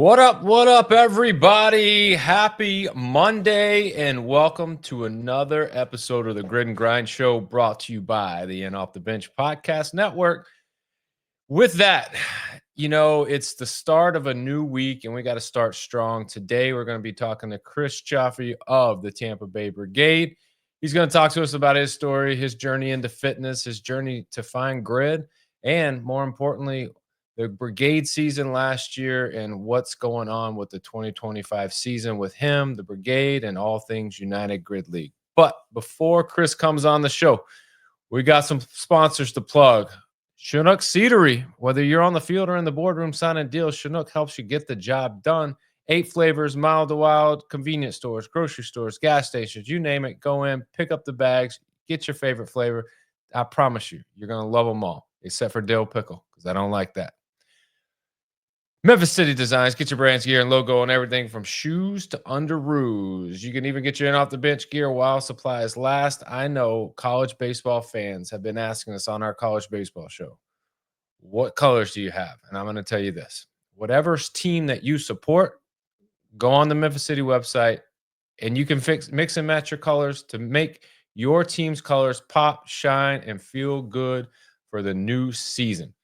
What up, everybody? Happy Monday, and welcome to another episode of the Grid and Grind Show brought to you by the Off the Bench Podcast Network. With that, it's the start of a new week, and we got to start strong. Today, we're going to be talking to Chris Cioffi of the Tampa Bay Brigade. He's going to talk to us about his story, his journey into fitness, his journey to find grid, and more importantly, the Brigade season last year and what's going on with the 2025 season with him, the Brigade, and all things United Grid League. But before Chris comes on the show, we got some sponsors to plug. Chinook Seedery, whether you're on the field or in the boardroom signing deals, Chinook helps you get the job done. 8 flavors, mild to wild, convenience stores, grocery stores, gas stations, you name it. Go in, pick up the bags, get your favorite flavor. I promise you, you're going to love them all, except for dill pickle, because I don't like that. Memphis City Designs, get your brand's gear and logo on everything from shoes to underoos. You can even get your off the bench gear while supplies last. I know college baseball fans have been asking us on our college baseball show, what colors do you have? And I'm going to tell you this. Whatever team that you support, go on the Memphis City website and you can mix and match your colors to make your team's colors pop, shine, and feel good for the new season.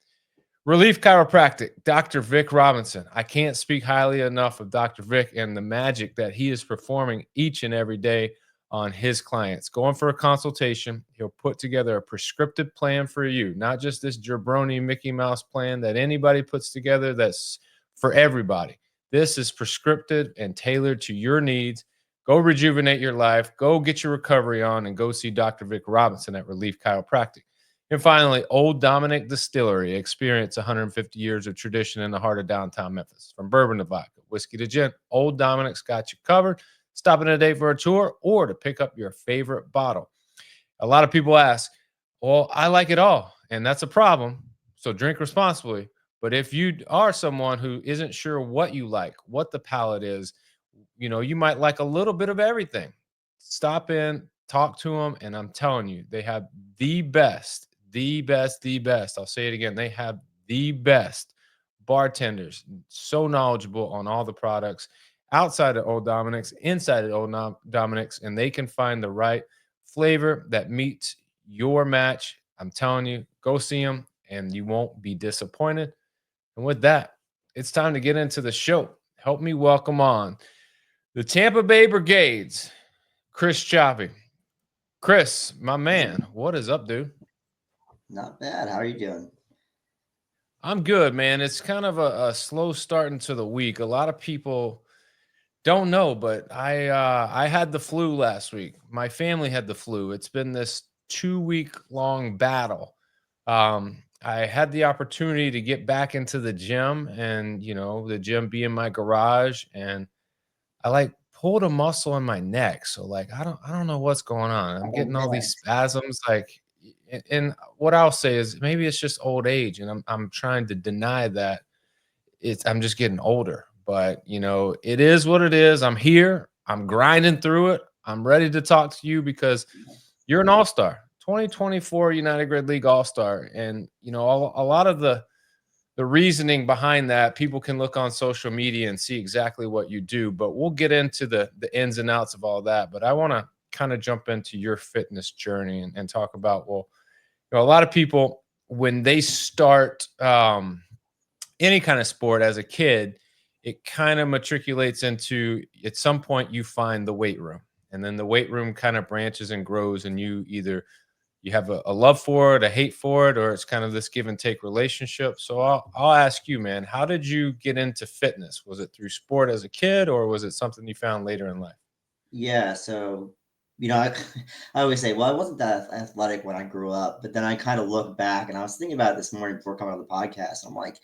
Relief Chiropractic, Dr. Vic Robinson. I can't speak highly enough of Dr. Vic and the magic that he is performing each and every day on his clients. Go in for a consultation. He'll put together a prescriptive plan for you, not just this jabroni Mickey Mouse plan that anybody puts together that's for everybody. This is prescriptive and tailored to your needs. Go rejuvenate your life. Go get your recovery on and go see Dr. Vic Robinson at Relief Chiropractic. And finally, Old Dominick Distillery. Experience 150 years of tradition in the heart of downtown Memphis. From bourbon to vodka, whiskey to gin, Old Dominick's got you covered. Stop in today for a tour or to pick up your favorite bottle. A lot of people ask, well, I like it all, and that's a problem. So drink responsibly. But if you are someone who isn't sure what you like, what the palate is, you might like a little bit of everything. Stop in, talk to them, and I'm telling you, they have the best. I'll say it again. They have the best bartenders, so knowledgeable on all the products outside of Old Dominick's, inside of Old Dominick's, and they can find the right flavor that meets your match. I'm telling you, go see them and you won't be disappointed. And with that, it's time to get into the show. Help me welcome on the Tampa Bay Brigades, Chris Cioffi. Chris, my man, what is up, dude? Not bad. How are you doing? I'm good, man. It's kind of a slow start into the week. A lot of people don't know, but I had the flu last week. My family had the flu. It's been this 2-week long battle. I had the opportunity to get back into the gym, and the gym being my garage, and I pulled a muscle in my neck. So I don't know what's going on. I'm getting all these spasms. And what I'll say is maybe it's just old age, and I'm trying to deny that. I'm just getting older, but it is what it is. I'm here. I'm grinding through it. I'm ready to talk to you because you're an all-star, 2024 United Grid League all-star, and a lot of the reasoning behind that, people can look on social media and see exactly what you do, but we'll get into the ins and outs of all that. But I want to kind of jump into your fitness journey and talk about, a lot of people, when they start any kind of sport as a kid, it kind of matriculates into, at some point you find the weight room, and then the weight room kind of branches and grows, and you have a love for it, a hate for it, or it's kind of this give and take relationship. So I'll ask you, man, how did you get into fitness? Was it through sport as a kid, or was it something you found later in life? Yeah, so I, I always say, well, I wasn't that athletic when I grew up, but then I kind of look back, and I was thinking about it this morning before coming on the podcast. I'm like,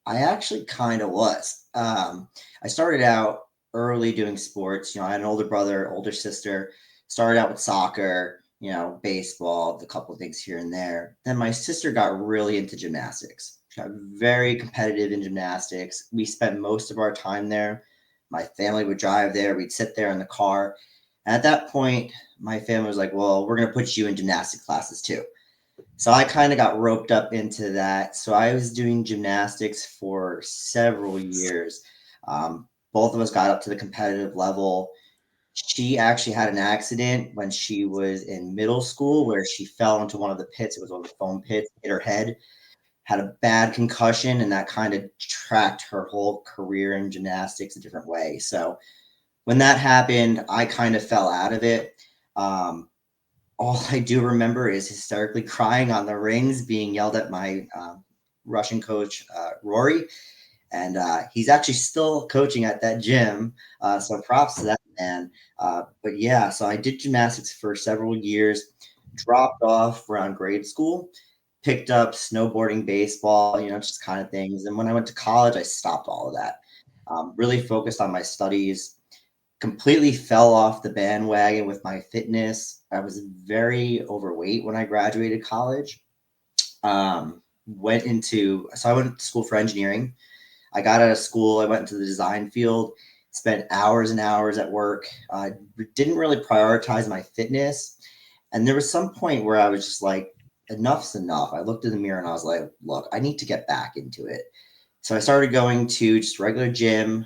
I actually kind of was. I started out early doing sports. I had an older brother, older sister. Started out with soccer, baseball, a couple of things here and there. Then my sister got really into gymnastics. She got very competitive in gymnastics. We spent most of our time there. My family would drive there. We'd sit there in the car. And at that point, my family was like, well, we're going to put you in gymnastic classes too. So I kind of got roped up into that. So I was doing gymnastics for several years. Both of us got up to the competitive level. She actually had an accident when she was in middle school where she fell into one of the pits. It was one of the foam pits, hit her head, had a bad concussion, and that kind of tracked her whole career in gymnastics a different way. So when that happened, I kind of fell out of it. All I do remember is hysterically crying on the rings, being yelled at my Russian coach, Rory. And he's actually still coaching at that gym. So props to that man. But yeah, so I did gymnastics for several years, dropped off around grade school, picked up snowboarding, baseball, just kind of things. And when I went to college, I stopped all of that. Really focused on my studies, completely fell off the bandwagon with my fitness. I was very overweight when I graduated college. I went to school for engineering. I got out of school. I went into the design field, spent hours and hours at work. Didn't really prioritize my fitness. And there was some point where I was just like, enough's enough. I looked in the mirror and I was like, look, I need to get back into it. So I started going to just regular gym,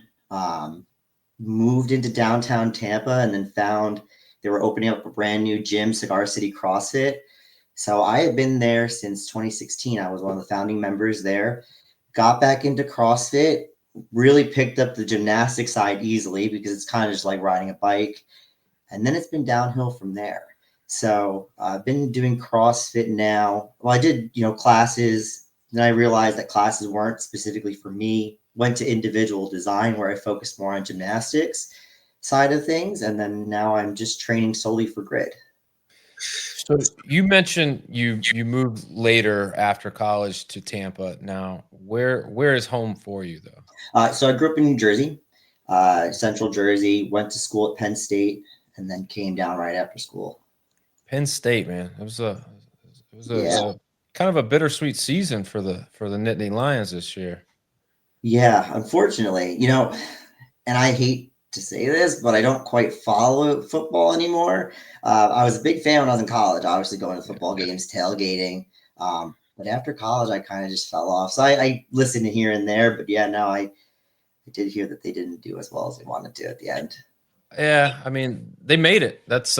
moved into downtown Tampa, and then found they were opening up a brand new gym, Cigar City CrossFit. So I had been there since 2016. I was one of the founding members there. Got back into CrossFit, really picked up the gymnastic side easily because it's kind of just like riding a bike. And then it's been downhill from there. So I've been doing CrossFit now. Well, I did, classes. Then I realized that classes weren't specifically for me. Went to individual design where I focused more on gymnastics side of things. And then now I'm just training solely for grid. So you mentioned you moved later after college to Tampa. Now, where is home for you though? So I grew up in New Jersey, Central Jersey, went to school at Penn State, and then came down right after school. Penn State, man. It was a Yeah. kind of a bittersweet season for the Nittany Lions this year. Yeah, unfortunately, and I hate to say this, but I don't quite follow football anymore. I was a big fan when I was in college, obviously going to football games, tailgating. But after college, I kind of just fell off. So I listened here and there, but yeah, no, I did hear that they didn't do as well as they wanted to at the end. Yeah, I mean, they made it. That's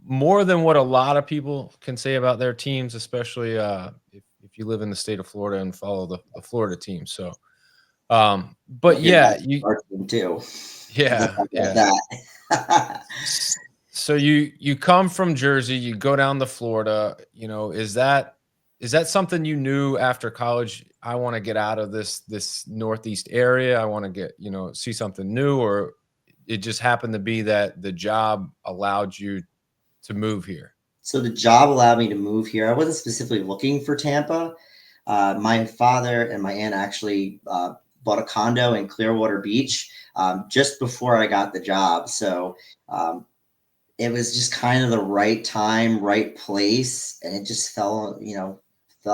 more than what a lot of people can say about their teams, especially if you live in the state of Florida and follow the Florida team. So, but yeah, our team too. yeah. That. So you come from Jersey, you go down to Florida. Is that something you knew after college? I want to get out of this Northeast area. I want to get see something new, or it just happened to be that the job allowed you to move here? So the job allowed me to move here. I wasn't specifically looking for Tampa. My father and my aunt actually bought a condo in Clearwater Beach just before I got the job. So it was just kind of the right time, right place, and it just fell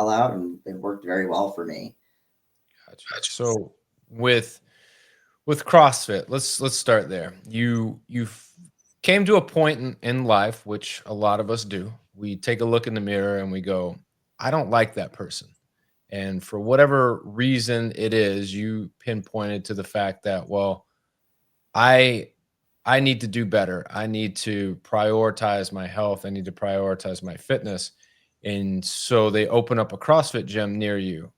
out, and it worked very well for me. Gotcha. So with CrossFit, let's start there. You came to a point in life, which a lot of us do. We take a look in the mirror and we go, I don't like that person. And for whatever reason it is, you pinpointed to the fact that, well, I need to do better. I need to prioritize my health. I need to prioritize my fitness. And so they open up a CrossFit gym near you.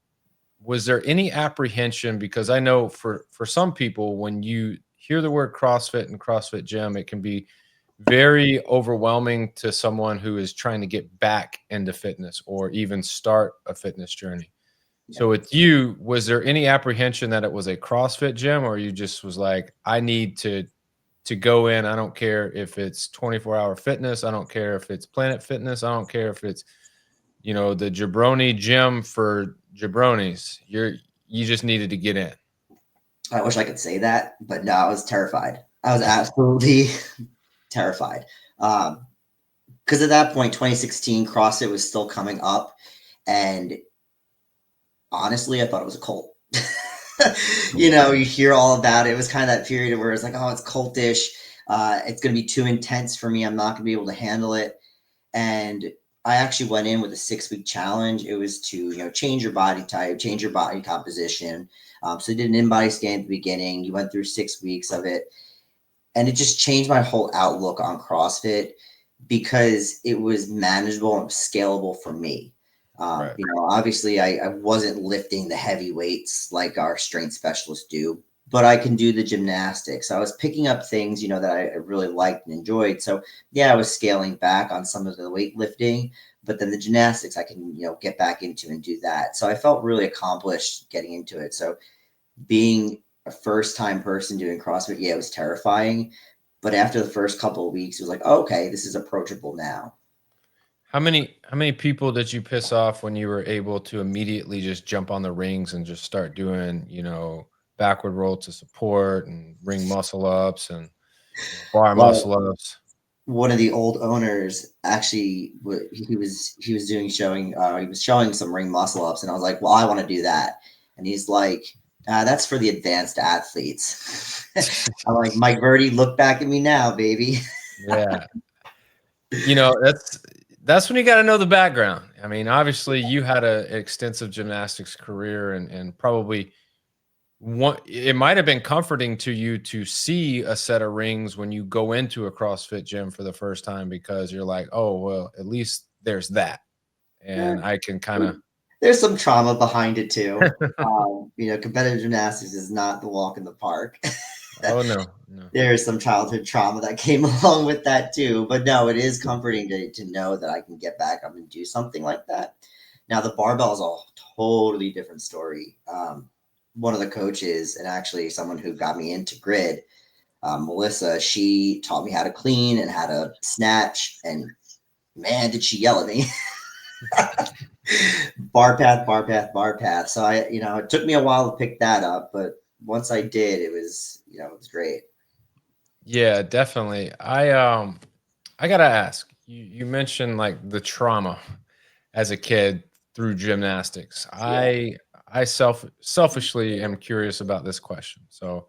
Was there any apprehension? Because I know for some people, when you hear the word CrossFit and CrossFit gym, it can be very overwhelming to someone who is trying to get back into fitness or even start a fitness journey. So with you, was there any apprehension that it was a CrossFit gym, or you just was like, I need to go in? I don't care if it's 24-hour fitness. I don't care if it's Planet Fitness. I don't care if it's, the jabroni gym for jabronis. You just needed to get in. I wish I could say that, but no, I was terrified. I was absolutely terrified. Because at that point, 2016, CrossFit was still coming up. And honestly, I thought it was a cult. You hear all about it. It was kind of that period where it's like, oh, it's cultish. It's going to be too intense for me. I'm not going to be able to handle it. And I actually went in with a 6-week challenge. It was to, change your body type, change your body composition. So I did an in-body scan at the beginning. You went through 6 weeks of it. And it just changed my whole outlook on CrossFit because it was manageable and scalable for me. Right. Obviously I wasn't lifting the heavy weights like our strength specialists do, but I can do the gymnastics. I was picking up things, that I really liked and enjoyed. So yeah, I was scaling back on some of the weightlifting, but then the gymnastics I can, get back into and do that. So I felt really accomplished getting into it. So being a first time person doing CrossFit, yeah, it was terrifying. But after the first couple of weeks, it was like, oh, okay, this is approachable now. How many people did you piss off when you were able to immediately just jump on the rings and just start doing, backward roll to support and ring muscle ups and bar Well, muscle ups? one of the old owners actually he was showing some ring muscle ups, and I was like, well, I want to do that. And he's like, that's for the advanced athletes. I'm like, Mike Verdi, look back at me now, baby. Yeah. That's when you got to know the background. I mean, obviously you had an extensive gymnastics career and probably it might have been comforting to you to see a set of rings when you go into a CrossFit gym for the first time because you're like, oh, well, at least there's that. Eh, And I can kind of, there's some trauma behind it too. Competitive gymnastics is not the walk in the park. oh, no, no. There's some childhood trauma that came along with that too. But no, it is comforting to know that I can get back up and do something like that. Now, the barbell is a totally different story. One of the coaches, and actually someone who got me into grid, Melissa, she taught me how to clean and how to snatch. And man, did she yell at me. Bar path, bar path, bar path. So it took me a while to pick that up, but once I did, it was great. Yeah, definitely. I gotta ask, you mentioned like the trauma as a kid through gymnastics. Yeah. I selfishly am curious about this question. So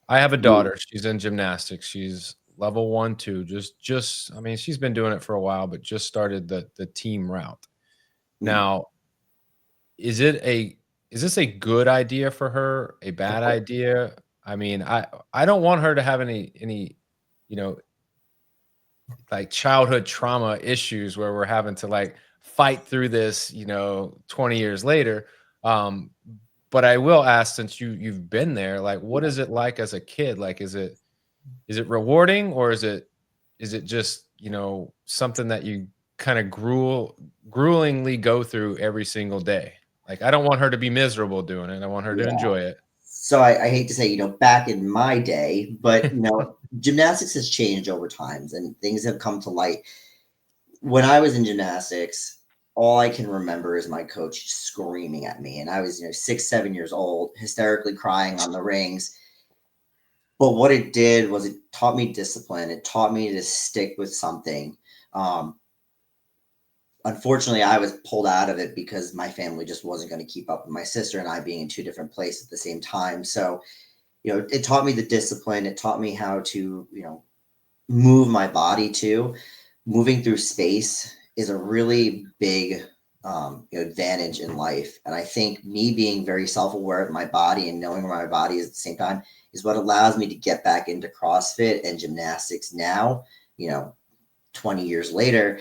I have a daughter. She's in gymnastics. She's level 1, 2. Just I mean, she's been doing it for a while, but just started the team route. Mm. Now, is this a good idea for her? A bad idea? I mean, I don't want her to have any, you know, like childhood trauma issues where we're having to like fight through this, 20 years later. Um, but I will ask, since you've been there, like, what is it like as a kid? Like, is it rewarding, or is it just, something that you kind of gruelingly go through every single day? Like, I don't want her to be miserable doing it. I want her to Yeah. enjoy it. So I hate to say, back in my day, but gymnastics has changed over times and things have come to light. When I was in gymnastics, all I can remember is my coach screaming at me. And I was, 6, 7 years old, hysterically crying on the rings. But what it did was it taught me discipline. It taught me to stick with something. Um, Unfortunately, I was pulled out of it because my family just wasn't going to keep up with my sister and I being in two different places at the same time. So, it taught me the discipline. It taught me how to, move my body too. Moving through space is a really big advantage in life. And I think me being very self-aware of my body and knowing where my body is at the same time is what allows me to get back into CrossFit and gymnastics now, 20 years later.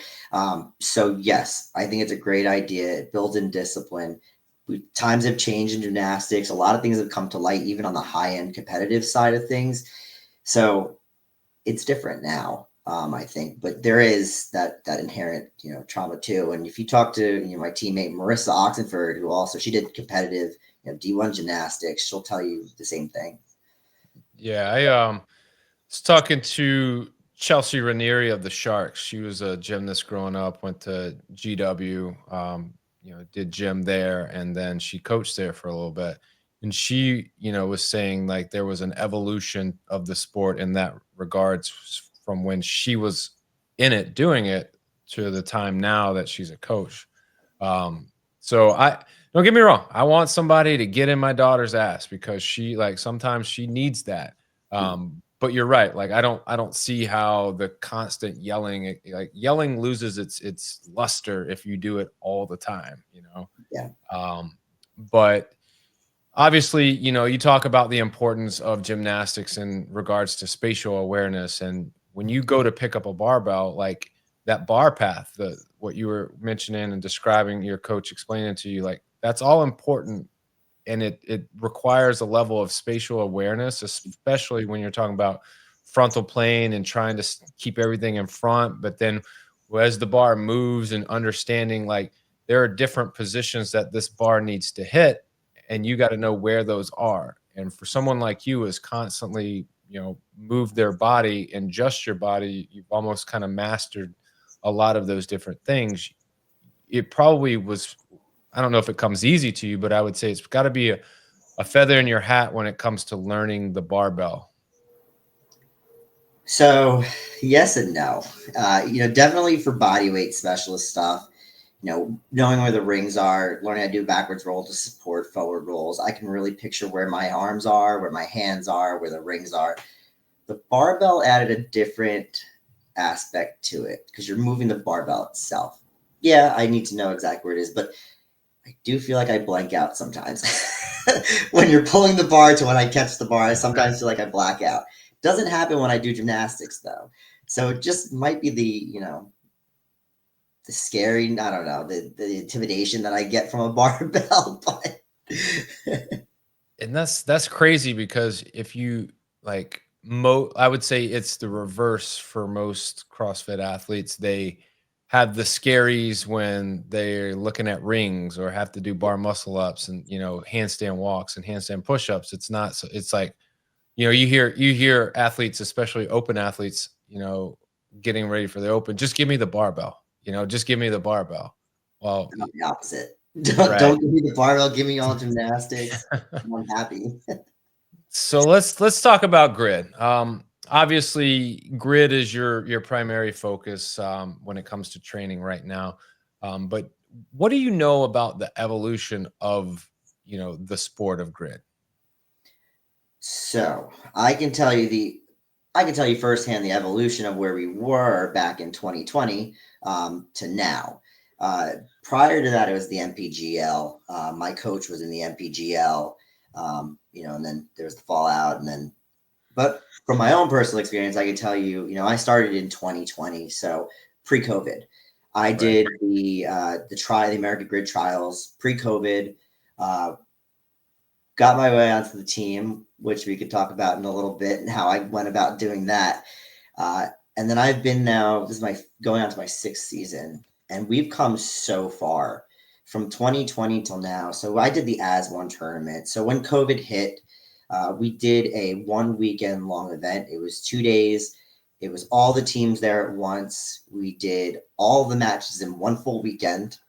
So yes, I think it's a great idea. It builds in discipline. Times have changed in gymnastics. A lot of things have come to light, even on the high end competitive side of things. So it's different now, I think, but there is that inherent, trauma too. And if you talk to my teammate Marissa Oxenford, who also she did competitive, D1 gymnastics, she'll tell you the same thing. Yeah, I was talking to Chelsea Ranieri of the Sharks. She was a gymnast growing up, went to GW, did gym there, and then she coached there for a little bit. And she, was saying like there was an evolution of the sport in that regards from when she was in it doing it to the time now that she's a coach. So I don't get me wrong. I want somebody to get in my daughter's ass because she like sometimes she needs that. but you're right. Like I don't see how the constant yelling, like yelling loses its luster if you do it all the time, you know. Yeah. But obviously, you know, you talk about the importance of gymnastics in regards to spatial awareness. And when you go to pick up a barbell, like that bar path, what you were mentioning and describing, your coach explaining to you, like that's all important. And it requires a level of spatial awareness, especially when you're talking about frontal plane and trying to keep everything in front. But then as the bar moves and understanding, like there are different positions that this bar needs to hit, and you got to know where those are. And for someone like you is constantly, you know, move their body and adjust your body, you've almost kind of mastered a lot of those different things. It probably was, I don't know if it comes easy to you, but I would say it's got to be a feather in your hat when it comes to learning the barbell. So yes and no. Definitely for body weight specialist stuff, knowing where the rings are, learning how to do backwards roll to support forward rolls. I can really picture where my arms are, where my hands are, where the rings are. The barbell added a different aspect to it because you're moving the barbell itself. Yeah, I need to know exactly where it is, but I do feel like I blank out sometimes. When you're pulling the bar to when I catch the bar, I sometimes feel like I black out. Doesn't happen when I do gymnastics though. So it just might be the scary, I don't know, the intimidation that I get from a barbell, but And that's crazy because if you like I would say it's the reverse for most CrossFit athletes. They have the scaries when they're looking at rings or have to do bar muscle ups and, you know, handstand walks and handstand push-ups. It's not so, it's like, you know, you hear athletes, especially open athletes, you know, getting ready for the open, just give me the barbell, you know, just give me the barbell. Well, I'm the opposite. Don't, right. don't give me the barbell, give me all gymnastics. I'm happy. So let's talk about grid. Obviously, grid is your primary focus when it comes to training right now. But what do you know about the evolution of, you know, the sport of grid? So I can tell you firsthand the evolution of where we were back in 2020 to now. Prior to that, it was the MPGL. My coach was in the MPGL, and then there's the fallout, and then. But from my own personal experience, I can tell you, I started in 2020, so pre-COVID. I Right. did the American Grid Trials pre-COVID. Uh, got my way onto the team, which we could talk about in a little bit, and how I went about doing that. Uh, and then I've been now, this is my going on to my sixth season, and we've come so far from 2020 till now. So I did the As One tournament. So when COVID hit, we did a 1 weekend long event. It was 2 days. It was all the teams there at once. We did all the matches in one full weekend.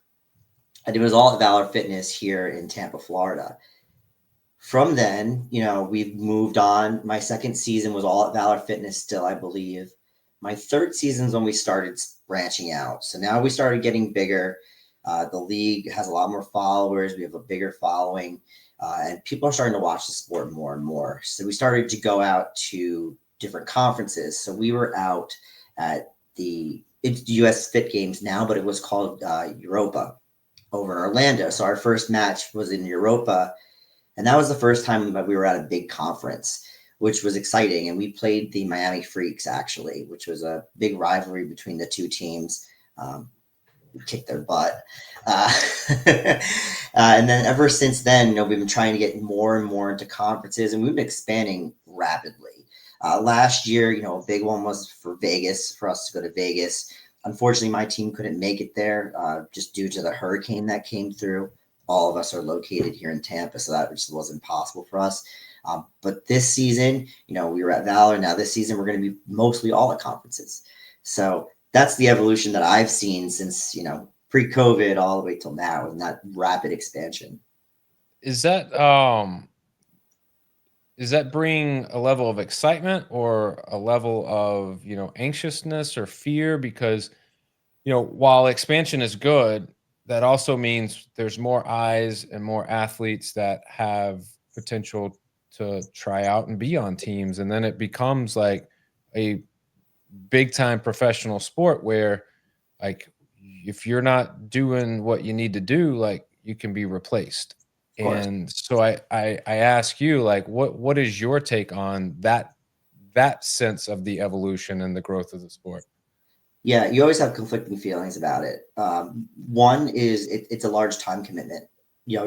And it was all at Valor Fitness here in Tampa, Florida. From then, we've moved on. My second season was all at Valor Fitness still, I believe. My third season is when we started branching out. So now we started getting bigger. The league has a lot more followers. We have a bigger following, and people are starting to watch the sport more and more. So we started to go out to different conferences. So we were out at it's US Fit Games now, but it was called Europa over in Orlando. So our first match was in Europa. And that was the first time that we were at a big conference, which was exciting. And we played the Miami Freaks, actually, which was a big rivalry between the two teams. We kicked their butt. And then ever since then, we've been trying to get more and more into conferences, and we've been expanding rapidly. Last year, a big one was for Vegas, for us to go to Vegas. Unfortunately, my team couldn't make it there just due to the hurricane that came through. All of us are located here in Tampa, so that just wasn't possible for us. But this season, we were at Valor. Now this season, we're going to be mostly all at conferences. So that's the evolution that I've seen since, pre-COVID all the way till now, and that rapid expansion. Is that bring a level of excitement or a level of, you know, anxiousness or fear? Because, you know, while expansion is good, that also means there's more eyes and more athletes that have potential to try out and be on teams. And then it becomes like a big time professional sport where, like, if you're not doing what you need to do, like, you can be replaced. Of course. And so I ask you, like, what is your take on that sense of the evolution and the growth of the sport? Yeah, you always have conflicting feelings about it. One is it's a large time commitment.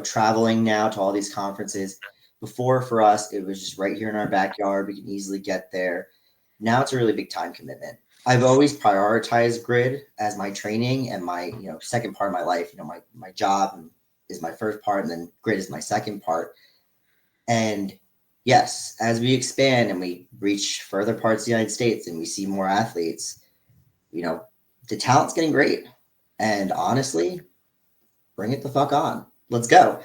Traveling now to all these conferences. Before, for us, it was just right here in our backyard. We can easily get there. Now it's a really big time commitment. I've always prioritized grid as my training and my second part of my life. My job is my first part, and then grid is my second part. And yes, as we expand and we reach further parts of the United States and we see more athletes, the talent's getting great. And honestly, bring it the fuck on. Let's go.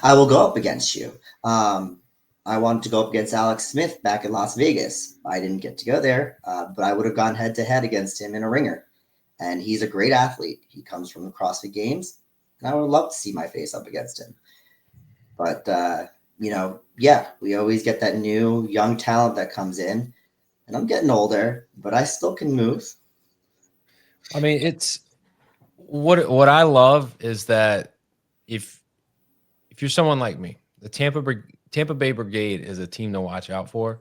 I will go up against you. I wanted to go up against Alex Smith back in Las Vegas. I didn't get to go there, but I would have gone head to head against him in a ringer. And he's a great athlete. He comes from the CrossFit Games, and I would love to see my face up against him. But, yeah, we always get that new young talent that comes in. And I'm getting older, but I still can move. I mean, it's what I love is that if you're someone like me, the Tampa Bay Brigade is a team to watch out for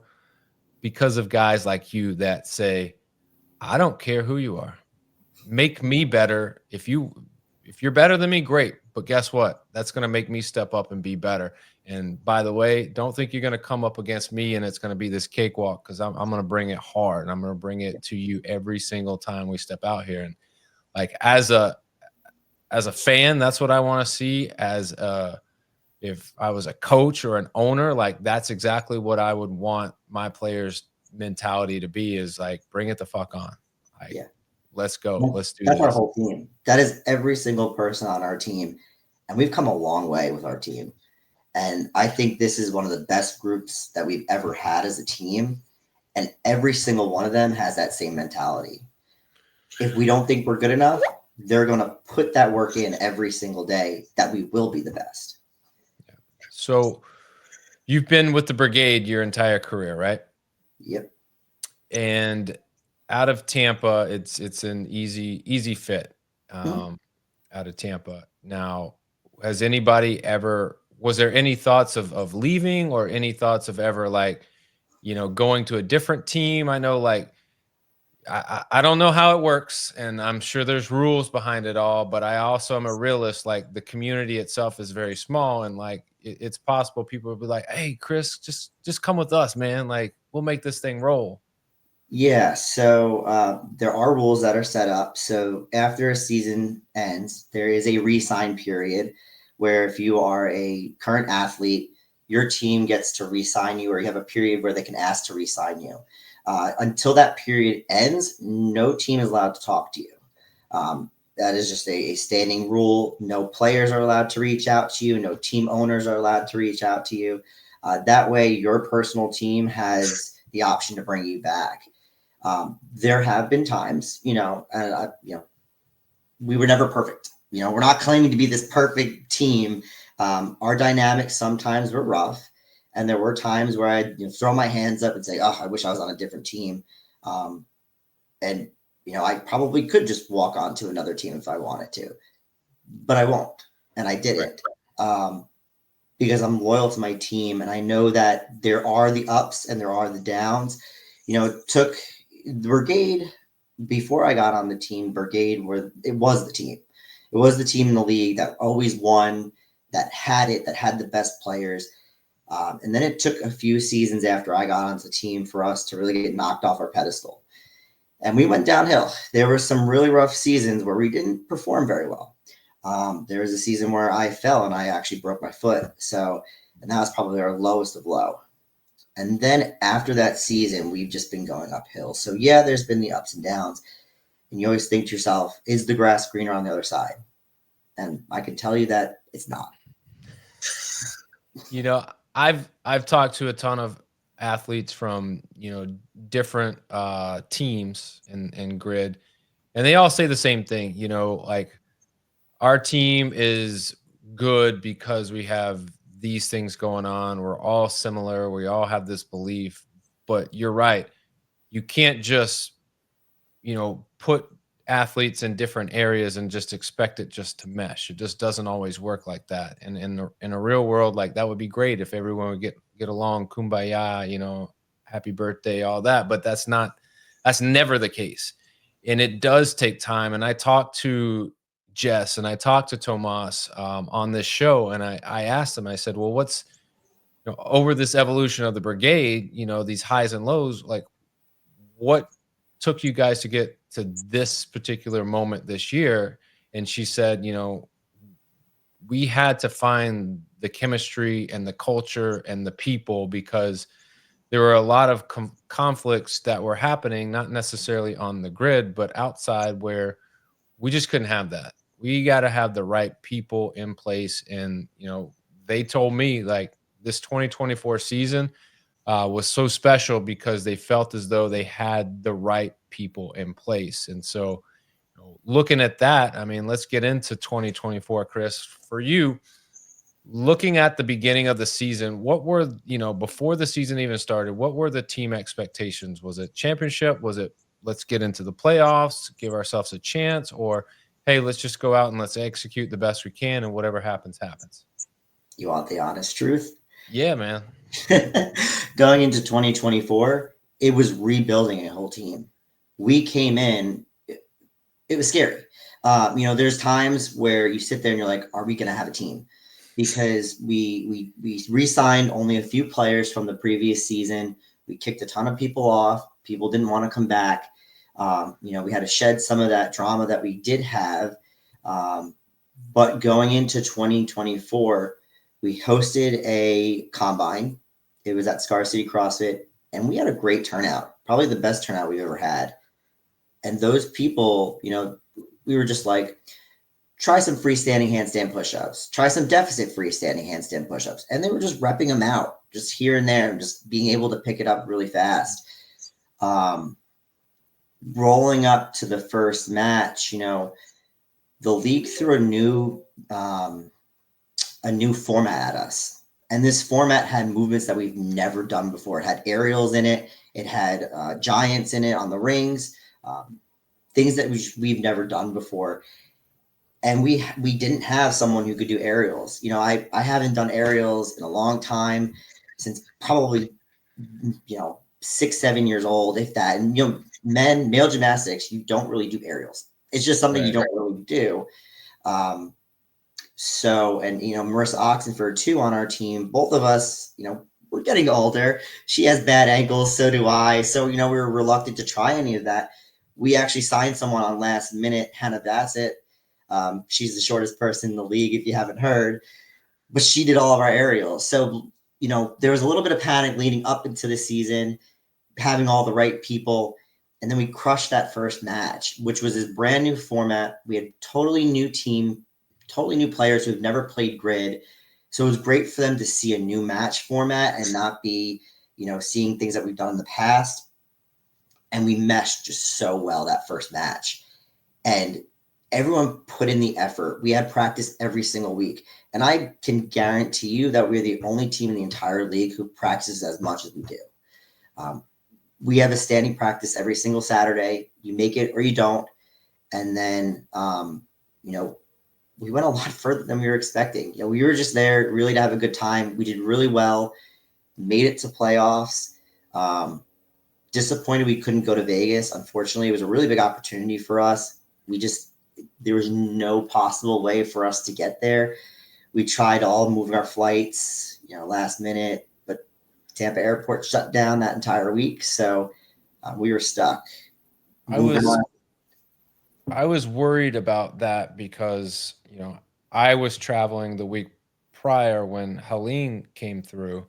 because of guys like you that say, I don't care who you are. Make me better. If you're better than me, great. But guess what? That's going to make me step up and be better. And by the way, don't think you're going to come up against me and it's going to be this cakewalk, because I'm going to bring it hard and I'm going to bring it to you every single time we step out here. And like as a fan, that's what I want to see. If I was a coach or an owner, like that's exactly what I would want my players' mentality to be, is like, bring it the fuck on. Like, Yeah. Let's go. Let's do That's this. our whole team. That is every single person on our team. And we've come a long way with our team. And I think this is one of the best groups that we've ever had as a team. And every single one of them has that same mentality. If we don't think we're good enough, they're going to put that work in every single day that we will be the best. Yeah. So you've been with the Brigade your entire career, right? Yep. And out of Tampa, it's an easy fit out of Tampa. Now, was there any thoughts of leaving, or any thoughts of ever, like, going to a different team? I know, like, I don't know how it works, and I'm sure there's rules behind it all, but I also am a realist. Like, the community itself is very small, and like it's possible people will be like, hey, Chris, just come with us, man. Like, we'll make this thing roll. Yeah, so there are rules that are set up. So after a season ends, there is a re-sign period where if you are a current athlete, your team gets to re-sign you, or you have a period where they can ask to re-sign you. Until that period ends, no team is allowed to talk to you. That is just a standing rule. No players are allowed to reach out to you. No team owners are allowed to reach out to you. That way, your personal team has the option to bring you back. There have been times, we were never perfect. We're not claiming to be this perfect team. Our dynamics sometimes were rough, and there were times where I'd throw my hands up and say, "Oh, I wish I was on a different team." And I probably could just walk on to another team if I wanted to, but I won't, and I didn't, because I'm loyal to my team, and I know that there are the ups and there are the downs. It took the Brigade, before I got on the team, Brigade it was the team. It was the team in the league that always won, that had the best players. And then it took a few seasons after I got onto the team for us to really get knocked off our pedestal. And we went downhill. There were some really rough seasons where we didn't perform very well. There was a season where I fell and I actually broke my foot. And that was probably our lowest of low. And then after that season, we've just been going uphill. So yeah, there's been the ups and downs. And you always think to yourself, is the grass greener on the other side? And I can tell you that it's not. I've talked to a ton of athletes from, different teams and grid, and they all say the same thing. Like, our team is good because we have these things going on. We're all similar. We all have this belief, but you're right. You can't just, put athletes in different areas and just expect it just to mesh. It just doesn't always work like that. And in a real world, like that would be great if everyone would get along, kumbaya, happy birthday, all that. But that's never the case. And it does take time. And I talked to Jess and I talked to Tomas on this show, and I asked them, I said, well, what's over this evolution of the brigade, these highs and lows, like what took you guys to get to this particular moment this year? And she said, we had to find the chemistry and the culture and the people, because there were a lot of conflicts that were happening, not necessarily on the grid, but outside, where we just couldn't have that. We got to have the right people in place. And, they told me like this 2024 season was so special because they felt as though they had the right people in place. And so, looking at that, I mean, let's get into 2024, Chris. For you, looking at the beginning of the season, what were, before the season even started, what were the team expectations? Was it championship? Was it, let's get into the playoffs, give ourselves a chance? Or, hey, let's just go out and let's execute the best we can, and whatever happens, happens? You want the honest truth? Yeah, man. Going into 2024, it was rebuilding a whole team. We came in, it was scary. There's times where you sit there and you're like, are we going to have a team? Because we re-signed only a few players from the previous season. We kicked a ton of people off. People didn't want to come back. We had to shed some of that drama that we did have. But going into 2024, we hosted a combine. It was at Scar City CrossFit, and we had a great turnout, probably the best turnout we've ever had. And those people, we were just like, try some freestanding handstand push-ups, try some deficit freestanding handstand push-ups. And they were just repping them out, just here and there, and just being able to pick it up really fast. Rolling up to the first match, the league threw a new format at us. And this format had movements that we've never done before. It had aerials in it. It had giants in it on the rings, things that we've never done before. And we didn't have someone who could do aerials. I haven't done aerials in a long time, since probably, 6-7 years old, if that. And, male gymnastics, you don't really do aerials. It's just something you don't really do. So, and, Marissa Oxenford too on our team, both of us, we're getting older. She has bad ankles. So do I. So, we were reluctant to try any of that. We actually signed someone on last minute, Hannah Bassett. She's the shortest person in the league, if you haven't heard, but she did all of our aerials. So, there was a little bit of panic leading up into the season, having all the right people. And then we crushed that first match, which was this brand new format. We had totally new team, totally new players who've never played grid. So it was great for them to see a new match format and not be, seeing things that we've done in the past. And we meshed just so well that first match. And everyone put in the effort. We had practice every single week. And I can guarantee you that we're the only team in the entire league who practices as much as we do. We have a standing practice every single Saturday. You make it or you don't. And then, we went a lot further than we were expecting. We were just there really to have a good time. We did really well, made it to playoffs. Disappointed we couldn't go to Vegas. Unfortunately, it was a really big opportunity for us. There was no possible way for us to get there. We tried all moving our flights, last minute, but Tampa Airport shut down that entire week. So we were stuck. I was worried about that because, I was traveling the week prior when Helene came through,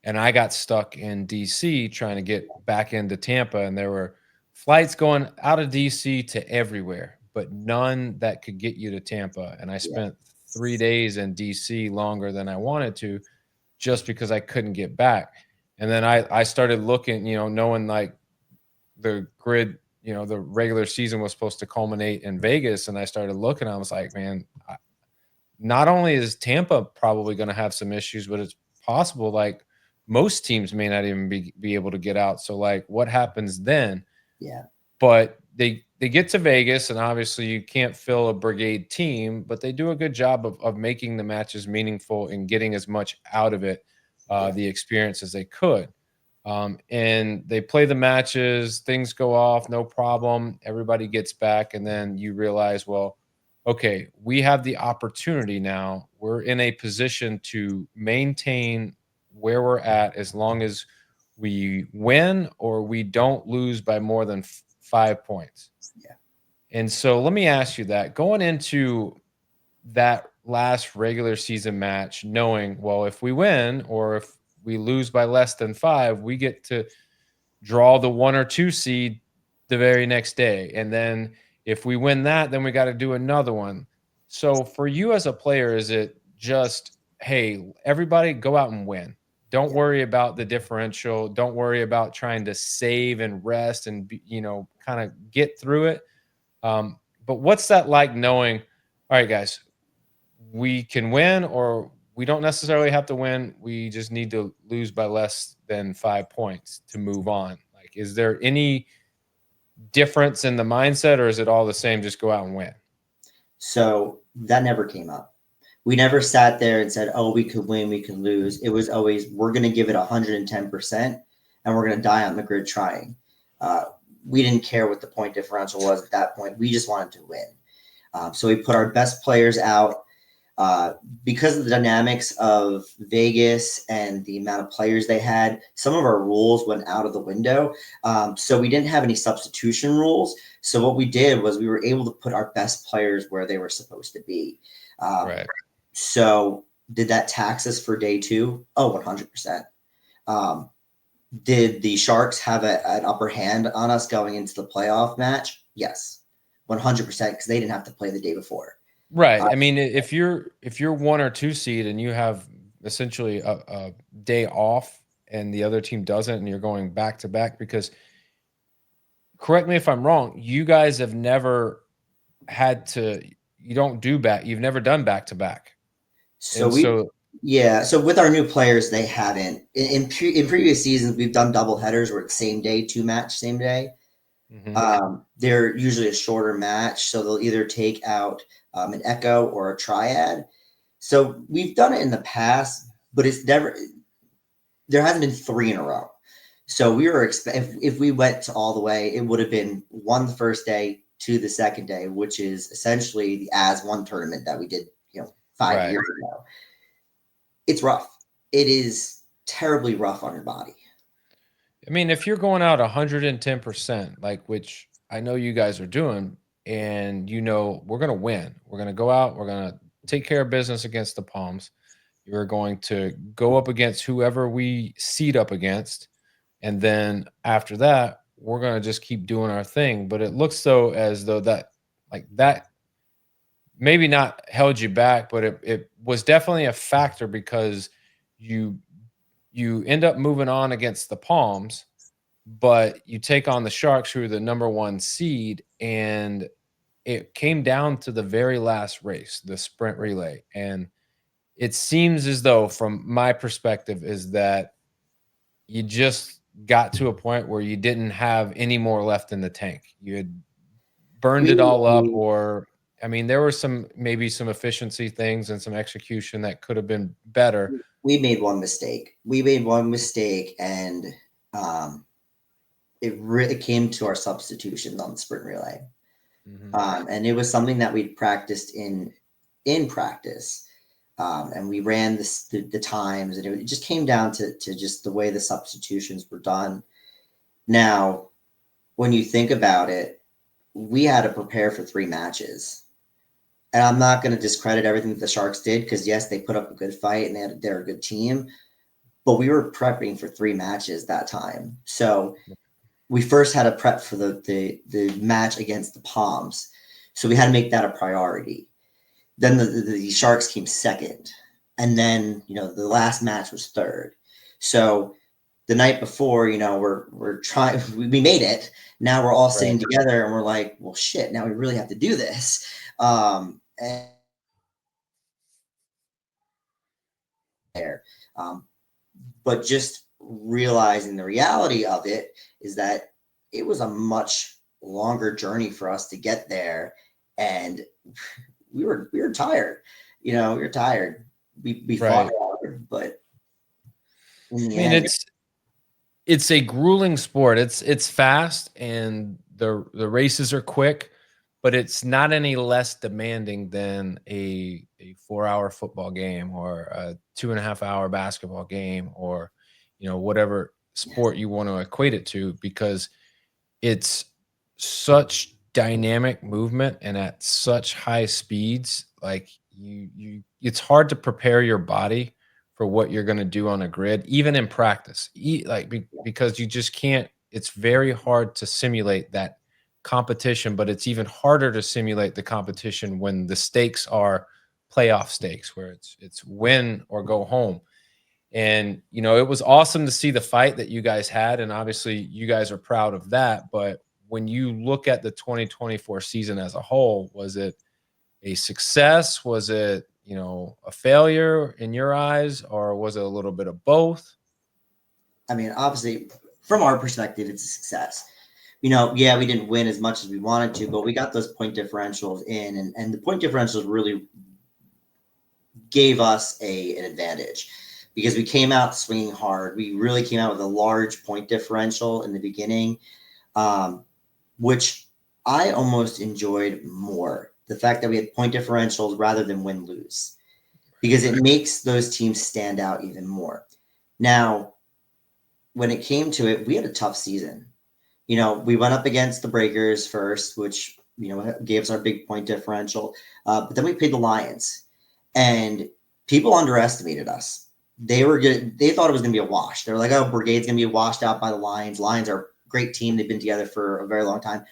and I got stuck in DC trying to get back into Tampa. And there were flights going out of DC to everywhere, but none that could get you to Tampa. And I spent 3 days in DC longer than I wanted to, just because I couldn't get back. And then I started looking, knowing like the grid, the regular season was supposed to culminate in Vegas. And I started looking, I was like, man, not only is Tampa probably going to have some issues, but it's possible like most teams may not even be able to get out. So like what happens then? Yeah. But they get to Vegas, and obviously you can't fill a Brigade team, but they do a good job of making the matches meaningful and getting as much out of it, the experience as they could. And they play the matches, things go off, no problem. Everybody gets back, and then you realize, well, okay, we have the opportunity now. We're in a position to maintain where we're at as long as we win or we don't lose by more than 5 points. Yeah. And so let me ask you that going into that last regular season match, knowing, well, if we win or if we lose by less than 5, we get to draw the 1 or 2 seed the very next day. And then if we win that, then we got to do another one. So for you as a player, is it just, hey, everybody go out and win? Don't worry about the differential. Don't worry about trying to save and rest and kind of get through it. But what's that like knowing, all right, guys, we can win or we don't necessarily have to win. We just need to lose by less than 5 points to move on. Like, is there any difference in the mindset or is it all the same? Just go out and win. So that never came up. We never sat there and said, oh, we could win, we could lose. It was always, we're going to give it 110% and we're going to die on the grid trying. We didn't care what the point differential was at that point. We just wanted to win. So we put our best players out. Because of the dynamics of Vegas and the amount of players they had, some of our rules went out of the window. So we didn't have any substitution rules. So what we did was we were able to put our best players where they were supposed to be. Right. So did that tax us for day 2? Oh, 100%. Did the Sharks have an upper hand on us going into the playoff match? Yes, 100%, because they didn't have to play the day before. Right. I mean, if you're 1 or 2 seed and you have essentially a day off and the other team doesn't, and you're going back to back, because correct me if I'm wrong, you guys have never had to. You've never done back to back. So so with our new players, they haven't. In previous seasons, we've done double headers where it's same day, 2 match, same day. Mm-hmm. They're usually a shorter match, so they'll either take out an echo or a triad. So we've done it in the past, but there hasn't been 3 in a row. So we were if we went all the way, it would have been 1 the first day, 2 the second day, which is essentially the As One tournament that we did, 5 years ago. It's rough. It is terribly rough on your body. I mean, if you're going out 110%, like, which I know you guys are doing, and we're going to win. We're going to go out. We're going to take care of business against the Palms. You're going to go up against whoever we seed up against. And then after that, we're going to just keep doing our thing. But it looks as though that maybe not held you back, but it was definitely a factor because you end up moving on against the Palms, but you take on the Sharks, who are the number 1 seed, and it came down to the very last race, the sprint relay. And it seems as though, from my perspective, is that you just got to a point where you didn't have any more left in the tank. You had burned it all up, or I mean, there were maybe some efficiency things and some execution that could have been better. We made one mistake. And it came to our substitutions on the sprint relay. Mm-hmm. And it was something that we'd practiced in practice. And we ran the times, and it just came down to just the way the substitutions were done. Now, when you think about it, we had to prepare for 3 matches. And I'm not going to discredit everything that the Sharks did, because yes, they put up a good fight and they're a good team, but we were prepping for 3 matches that time. So we first had to prep for the match against the Palms. So we had to make that a priority. Then the Sharks came second. And then, the last match was third. So the night before, we're trying, we made it. Now we're all sitting together and we're like, well, shit, now we really have to do this. And there. But just realizing the reality of it is that it was a much longer journey for us to get there, and we were tired. We were tired. We fought hard, but in the end, it's a grueling sport. It's fast and the races are quick, but it's not any less demanding than a 4-hour football game or a 2.5-hour basketball game, or whatever sport you want to equate it to, because it's such dynamic movement and at such high speeds. Like it's hard to prepare your body for what you're going to do on a grid, even in practice, because you just can't. It's very hard to simulate that competition, but it's even harder to simulate the competition when the stakes are playoff stakes, where it's win or go home. And it was awesome to see the fight that you guys had, and obviously you guys are proud of that. But when you look at the 2024 season as a whole, was it a success? Was it a failure in your eyes, or was it a little bit of both? I mean, obviously, from our perspective, it's a success. Yeah, we didn't win as much as we wanted to, but we got those point differentials in, and the point differentials really gave us an advantage because we came out swinging hard. We really came out with a large point differential in the beginning, which I almost enjoyed more. The fact that we had point differentials rather than win-lose, because it makes those teams stand out even more. Now, when it came to it, we had a tough season. We went up against the Breakers first, which, gave us our big point differential. But then we played the Lions, and people underestimated us. They thought it was going to be a wash. They were like, oh, Brigade's going to be washed out by the Lions. Lions are a great team. They've been together for a very long time.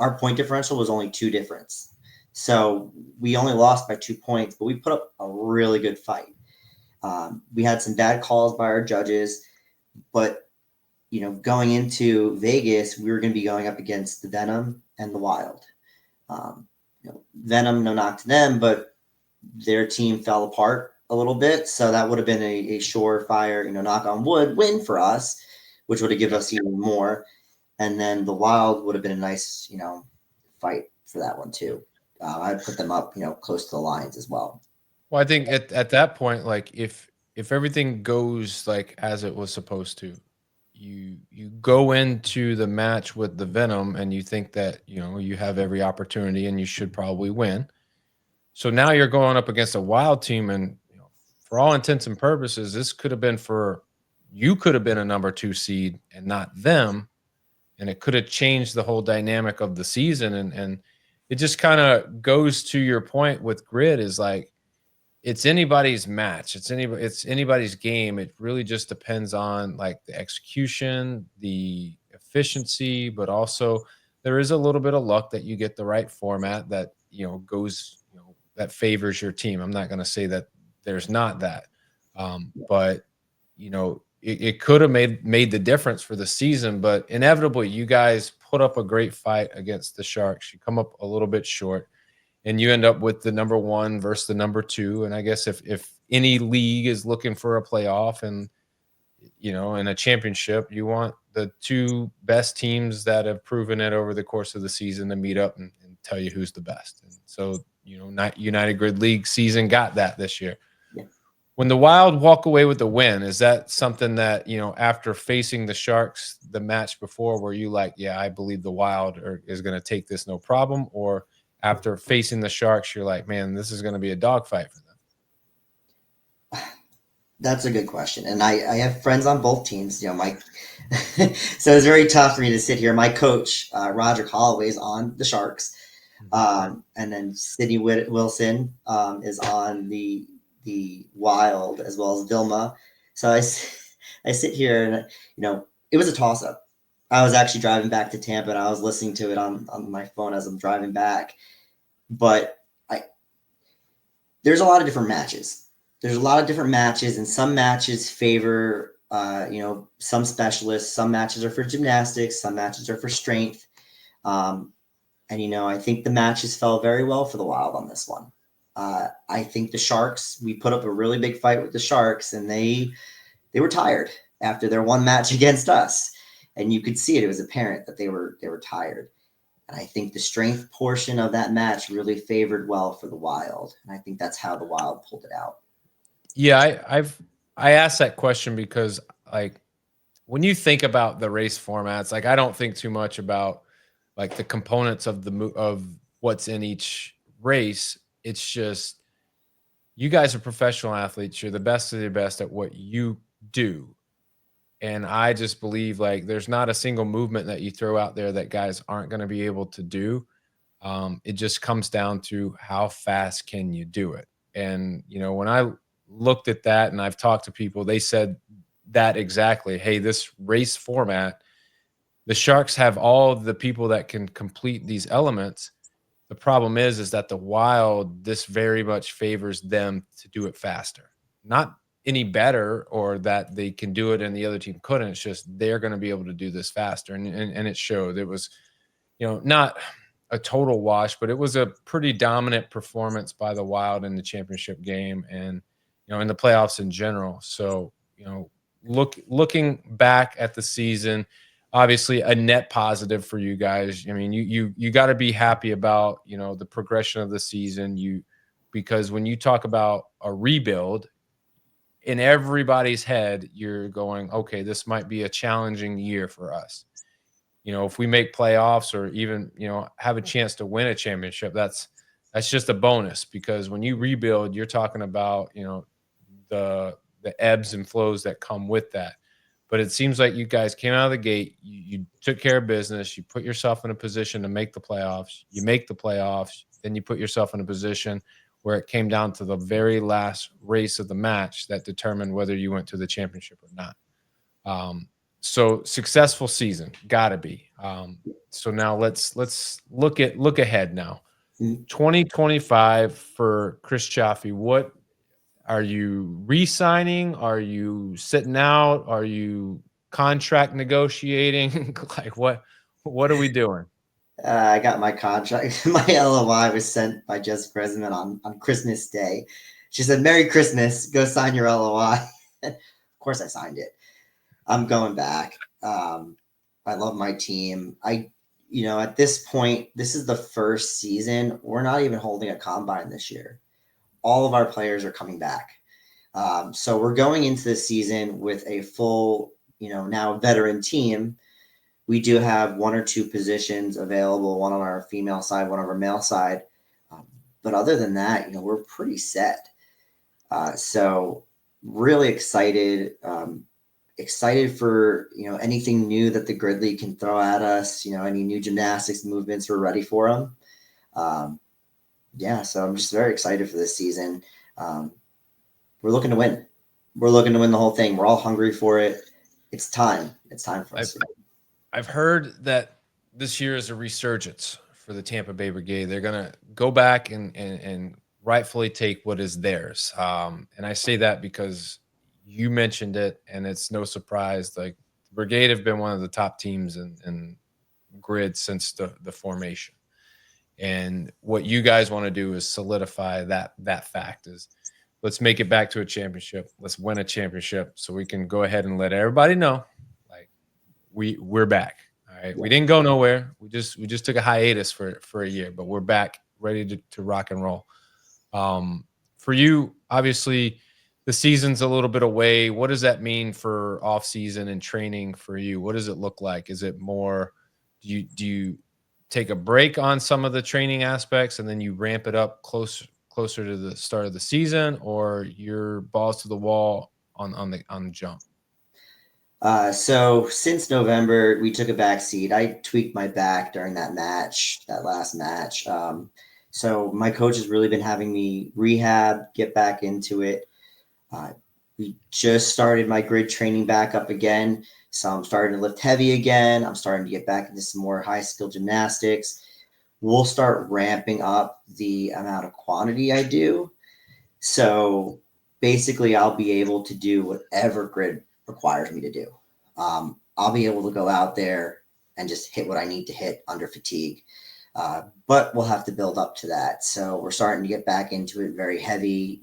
Our point differential was only 2 difference. So we only lost by 2 points, but we put up a really good fight. We had some bad calls by our judges, but going into Vegas, we were going to be going up against the Venom and the Wild. Venom, no knock to them, but their team fell apart a little bit. So that would have been a surefire, knock on wood win for us, which would have given us even more. And then the Wild would have been a nice, fight for that one too. I'd put them up, close to the Lions as well. Well, I think at that point, like if everything goes like as it was supposed to, you go into the match with the Venom and you think that you have every opportunity and you should probably win. So now you're going up against a Wild team, and for all intents and purposes, this could have been you could have been a number 2 seed and not them, and it could have changed the whole dynamic of the season. And it just kind of goes to your point with grid, is like it's anybody's match. It's anybody's game. It really just depends on like the execution, the efficiency, but also there is a little bit of luck that you get the right format that goes that favors your team. I'm not going to say that there's not that, but it could have made the difference for the season. But inevitably, you guys put up a great fight against the Sharks. You come up a little bit short, and you end up with the number 1 versus the number 2. And I guess if any league is looking for a playoff and in a championship, you want the 2 best teams that have proven it over the course of the season to meet up and tell you who's the best. And so United Grid League season got that this year. Yeah. When the Wild walk away with the win, is that something that after facing the Sharks the match before, were you like, yeah, I believe the Wild is going to take this no problem, or after facing the Sharks, you're like, man, this is going to be a dogfight for them? That's a good question. And I have friends on both teams, Mike. So it's very tough for me to sit here. My coach, Roger Holloway, is on the Sharks. And then Sydney Wilson is on the Wild, as well as Vilma. So I sit here and, it was a toss up. I was actually driving back to Tampa and I was listening to it on my phone as I'm driving back. But there's a lot of different matches. And some matches favor, some specialists. Some matches are for gymnastics. Some matches are for strength. And I think the matches fell very well for the Wild on this one. I think the Sharks, we put up a really big fight with the Sharks, and they were tired after their one match against us. And you could see it. It was apparent that they were tired. And I think the strength portion of that match really favored well for the Wild. And I think that's how the Wild pulled it out. Yeah, I asked that question because, like, when you think about the race formats, like, I don't think too much about like the components of of what's in each race. It's just, you guys are professional athletes. You're the best of the best at what you do. And I just believe, like, there's not a single movement that you throw out there that guys aren't going to be able to do. It just comes down to how fast can you do it. And, when I looked at that and I've talked to people, they said that exactly. Hey, this race format, the Sharks have all the people that can complete these elements. The problem is that the Wild, this very much favors them to do it faster. Not any better or that they can do it and the other team couldn't. It's just they're going to be able to do this faster. And it showed. It was, not a total wash, but it was a pretty dominant performance by the Wild in the championship game and, in the playoffs in general. So, looking back at the season, obviously a net positive for you guys. I mean, you got to be happy about, the progression of the season. Because when you talk about a rebuild, in everybody's head, you're going, okay, this might be a challenging year for us. If we make playoffs or even, have a chance to win a championship, that's just a bonus, because when you rebuild, you're talking about, the ebbs and flows that come with that. But it seems like you guys came out of the gate, you took care of business, you put yourself in a position to make the playoffs, you make the playoffs, then you put yourself in a position where it came down to the very last race of the match that determined whether you went to the championship or not. So successful season, gotta be. So now let's look ahead now. 2025 for Chris Cioffi. What are you re-signing? Are you sitting out? Are you contract negotiating? Like, what are we doing? I got my contract. My LOI was sent by Jessica President on Christmas Day. She said, "Merry Christmas. Go sign your LOI." Of course, I signed it. I'm going back. I love my team. At this point, this is the first season. We're not even holding a combine this year. All of our players are coming back. So we're going into the season with a full, now veteran team. We do have one or two positions available, one on our female side, one on our male side. But other than that, we're pretty set. So really excited. Excited for, anything new that the Grid League can throw at us, any new gymnastics movements, we're ready for them. So I'm just very excited for this season. We're looking to win. We're looking to win the whole thing. We're all hungry for it. It's time. It's time for us. I've heard that this year is a resurgence for the Tampa Bay Brigade. They're going to go back and rightfully take what is theirs. And I say that because you mentioned it, and it's no surprise. Like, the Brigade have been one of the top teams in Grid since the formation. And what you guys want to do is solidify that fact. Is, let's make it back to a championship. Let's win a championship so we can go ahead and let everybody know, like, we're back. All right. We didn't go nowhere. We just took a hiatus for a year, but we're back, ready to rock and roll. For you, obviously, the season's a little bit away. What does that mean for off season and training for you? What does it look like? Is it more, do you take a break on some of the training aspects and then you ramp it up closer to the start of the season, or you're balls to the wall on the jump? So since November, we took a back seat. I tweaked my back during that last match. So my coach has really been having me rehab, get back into it. We just started my grid training back up again. So I'm starting to lift heavy again. I'm starting to get back into some more high skill gymnastics. We'll start ramping up the amount of quantity I do. So basically, I'll be able to do whatever grid requires me to do. I'll be able to go out there and just hit what I need to hit under fatigue. But we'll have to build up to that. So we're starting to get back into it very heavy,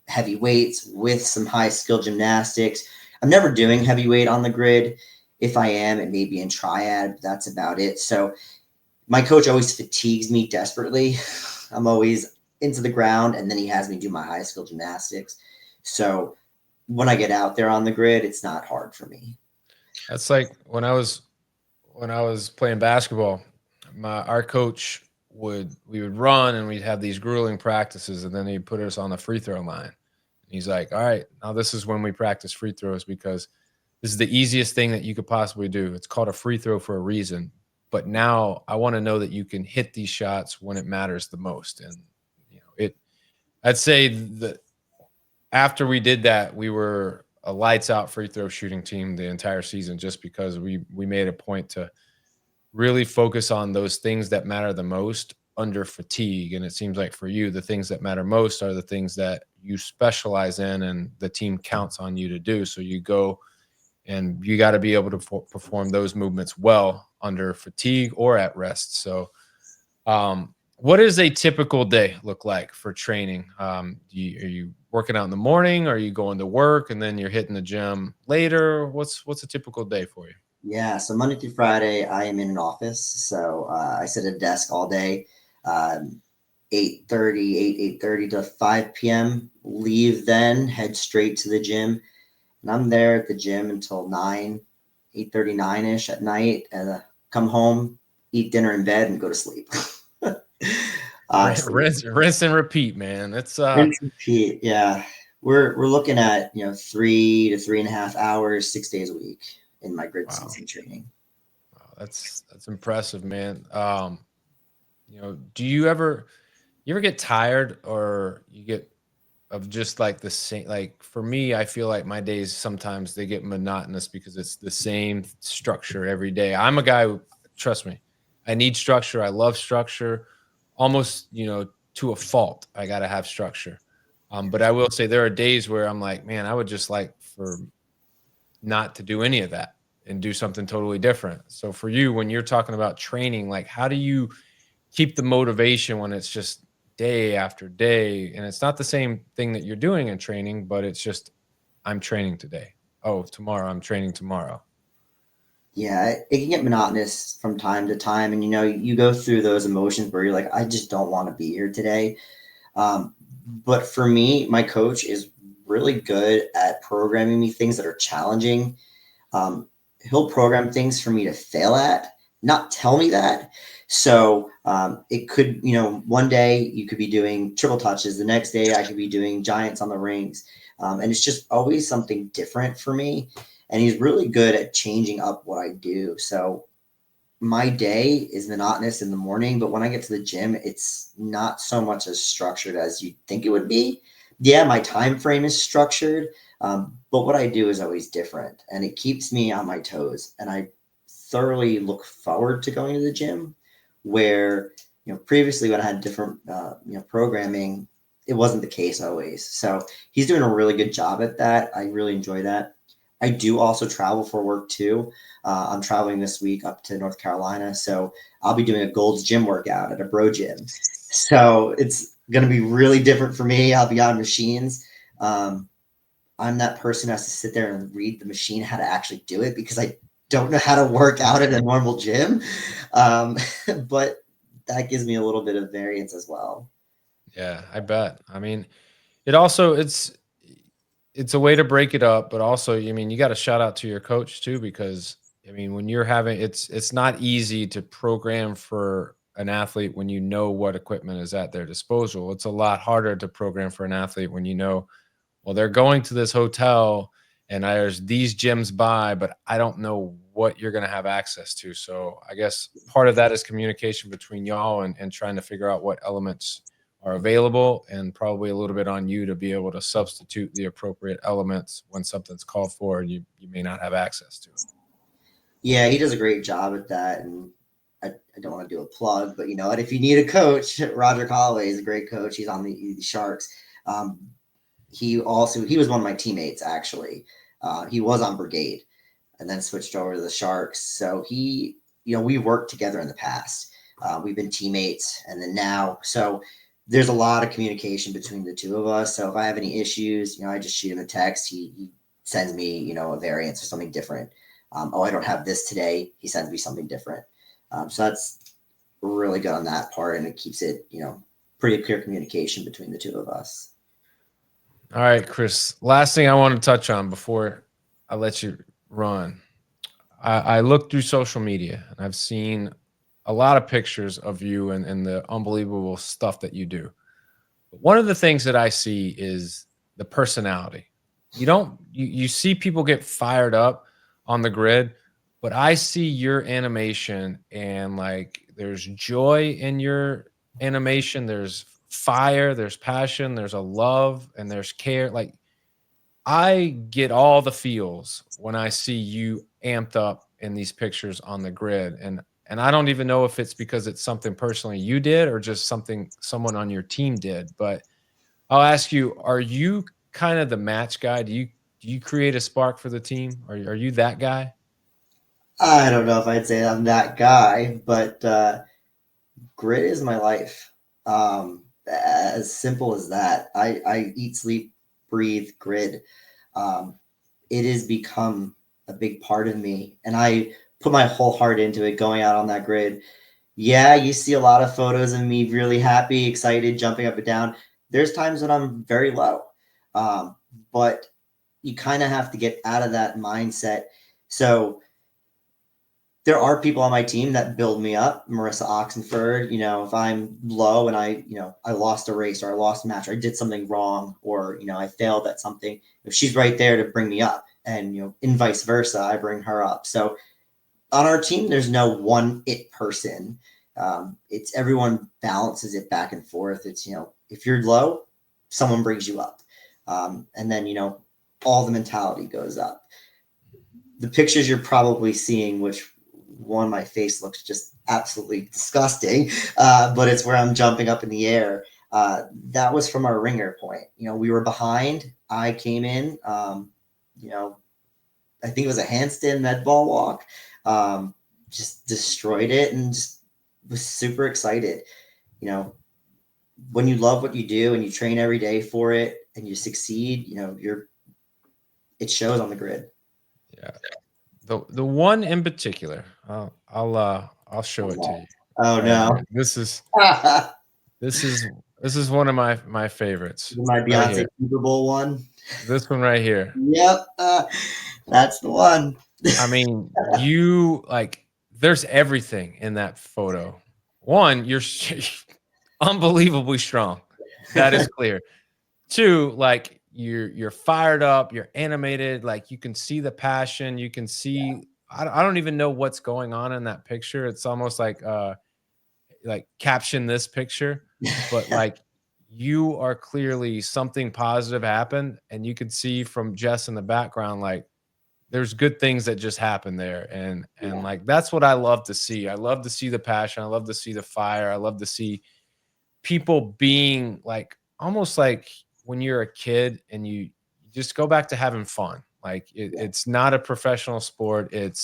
heavy weights with some high skill gymnastics. I'm never doing heavyweight on the grid. If I am, it may be in triad, but that's about it. So my coach always fatigues me desperately. I'm always into the ground, and then he has me do my high skill gymnastics. So when I get out there on the grid, it's not hard for me. That's like when I was playing basketball, our coach we would run and we'd have these grueling practices, and then he'd put us on the free throw line. He's like, all right, now this is when we practice free throws because this is the easiest thing that you could possibly do. It's called a free throw for a reason. But now I want to know that you can hit these shots when it matters the most. And I'd say that after we did that, we were a lights out free throw shooting team the entire season, just because we made a point to really focus on those things that matter the most under fatigue. And it seems like for you, the things that matter most are the things that you specialize in and the team counts on you to do. So you go and you got to be able to perform those movements well under fatigue or at rest. So what does a typical day look like for training? Are you working out in the morning? Are you going to work and then you're hitting the gym later? What's a typical day for you? Yeah, so Monday through Friday, I am in an office. So I sit at a desk all day, 8:30 to 5 p.m. Leave then, head straight to the gym. And I'm there at the gym until 8:39-ish at night. And come home, eat dinner in bed, and go to sleep. Rinse and repeat, man. It's rinse and repeat. Yeah, we're looking at 3 to 3.5 hours, 6 days a week in my grid season training. Wow, that's impressive, man. Do you ever get tired or you get of just like the same? Like for me, I feel like my days sometimes they get monotonous because it's the same structure every day. I'm a guy who, trust me, I need structure. I love structure, almost to a fault. I got to have structure. But I will say there are days where I'm like, man, I would just like for not to do any of that and do something totally different. So for you, when you're talking about training, like how do you keep the motivation when it's just day after day and it's not the same thing that you're doing in training, but it's just I'm training today. Oh, tomorrow I'm training tomorrow. Yeah, it can get monotonous from time to time, and you go through those emotions where you're like, I just don't want to be here today. But for me, my coach is really good at programming me things that are challenging. He'll program things for me to fail at, not tell me that. So it could, one day you could be doing triple touches. The next day I could be doing giants on the rings. And it's just always something different for me. And he's really good at changing up what I do. So my day is monotonous in the morning, but when I get to the gym, it's not so much as structured as you'd think it would be. Yeah, my time frame is structured, but what I do is always different, and it keeps me on my toes. And I thoroughly look forward to going to the gym. Where previously when I had different programming, it wasn't the case always. So he's doing a really good job at that. I really enjoy that. I do also travel for work too. I'm traveling this week up to North Carolina, so I'll be doing a Gold's Gym workout at a bro gym. So it's going to be really different for me. I'll be on machines. I'm that person who has to sit there and read the machine how to actually do it because I don't know how to work out at a normal gym. But that gives me a little bit of variance as well. Yeah, I bet. I mean, it's a way to break it up, but also, you got to shout out to your coach too, because when you're having it's not easy to program for an athlete when you know what equipment is at their disposal. It's a lot harder to program for an athlete when well, they're going to this hotel and there's these gyms by, but I don't know what you're going to have access to. So I guess part of that is communication between y'all and trying to figure out what elements are available, and probably a little bit on you to be able to substitute the appropriate elements when something's called for and you may not have access to it. Yeah, he does a great job at that. And I don't want to do a plug, but if you need a coach, Roger Callaway is a great coach. He's on the Sharks. He was one of my teammates, actually. He was on Brigade and then switched over to the Sharks. So we worked together in the past. We've been teammates, and then now, so there's a lot of communication between the two of us. So if I have any issues, I just shoot him a text. He sends me, a variance or something different. I don't have this today. He sends me something different. So that's really good on that part, and it keeps it, pretty clear communication between the two of us. All right, Chris. Last thing I want to touch on before I let you run. I looked through social media, and I've seen a lot of pictures of you and the unbelievable stuff that you do. But one of the things that I see is the personality. You see people get fired up on the grid, but I see your animation and like there's joy in your animation. There's fire, there's passion, there's a love, and there's care. Like I get all the feels when I see you amped up in these pictures on the grid. And I don't even know if it's because it's something personally you did or just something someone on your team did. But I'll ask you, are you kind of the match guy? Do you create a spark for the team? Are you that guy? I don't know if I'd say I'm that guy, but grit is my life. As simple as that. I eat, sleep, breathe grit. It has become a big part of me, and I put my whole heart into it going out on that grid. Yeah, you see a lot of photos of me really happy, excited, jumping up and down. There's times when I'm very low, but you kind of have to get out of that mindset. So there are people on my team that build me up. Marissa Oxenford, if I'm low and I lost a race or I lost a match or I did something wrong or, I failed at something, if she's right there to bring me up and, and vice versa, I bring her up. So on our team, there's no one it person. It's everyone balances it back and forth. It's, if you're low, someone brings you up. And then, all the mentality goes up. The pictures you're probably seeing, which one, my face looks just absolutely disgusting, but it's where I'm jumping up in the air. That was from our ringer point. We were behind. I came in, I think it was a handstand med ball walk, just destroyed it and just was super excited. When you love what you do and you train every day for it and you succeed, it shows on the grid. Yeah. The one in particular, I'll show it to you. Oh right no. here. This is one of my favorites. My Beyonce right Super Bowl one. This one right here. Yep. That's the one. I mean, there's everything in that photo. One, you're unbelievably strong. That is clear. Two, like you're fired up, you're animated, like you can see the passion, you can see I don't even know what's going on in that picture. It's almost like caption this picture, but like you are clearly something positive happened, and you could see from Jess in the background, like there's good things that just happen there. And like that's what I love to see. I love to see the passion, I love to see the fire, I love to see people being like almost like when you're a kid and you just go back to having fun. Like it's not a professional sport. It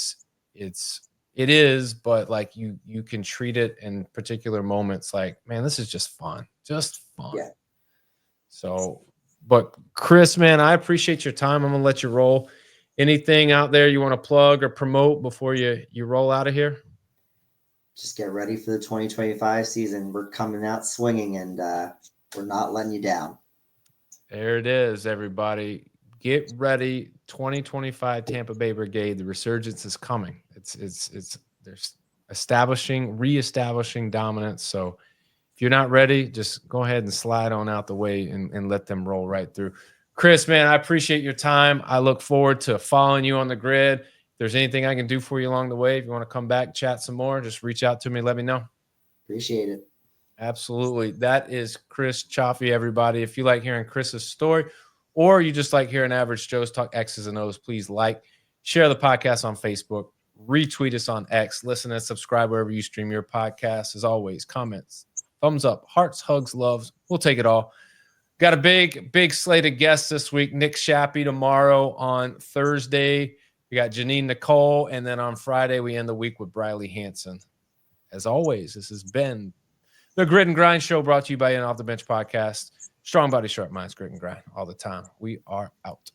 is, but like you can treat it in particular moments like, man, this is just fun. Yeah. So, but Chris, man, I appreciate your time. I'm gonna let you roll. Anything out there you want to plug or promote before you roll out of here? Just get ready for the 2025 season. We're coming out swinging, and we're not letting you down. There it is, everybody. Get ready. 2025 Tampa Bay Brigade. The resurgence is coming. There's reestablishing dominance. So if you're not ready, just go ahead and slide on out the way and let them roll right through. Chris, man, I appreciate your time. I look forward to following you on the grid. If there's anything I can do for you along the way, if you want to come back, chat some more, just reach out to me, let me know. Appreciate it. Absolutely. That is Chris Cioffi, everybody. If you like hearing Chris's story or you just like hearing Average Joe's talk X's and O's, please share the podcast on Facebook, retweet us on X, listen and subscribe wherever you stream your podcast. As always, comments, thumbs up, hearts, hugs, loves. We'll take it all. Got a big slate of guests this week. Nick Shappy tomorrow. On Thursday, we got Janine Nicole. And then on Friday, we end the week with Briley Hanson. As always, this has been the Grit and Grind Show, brought to you by In Off the Bench Podcast. Strong body, sharp minds, grit and grind all the time. We are out.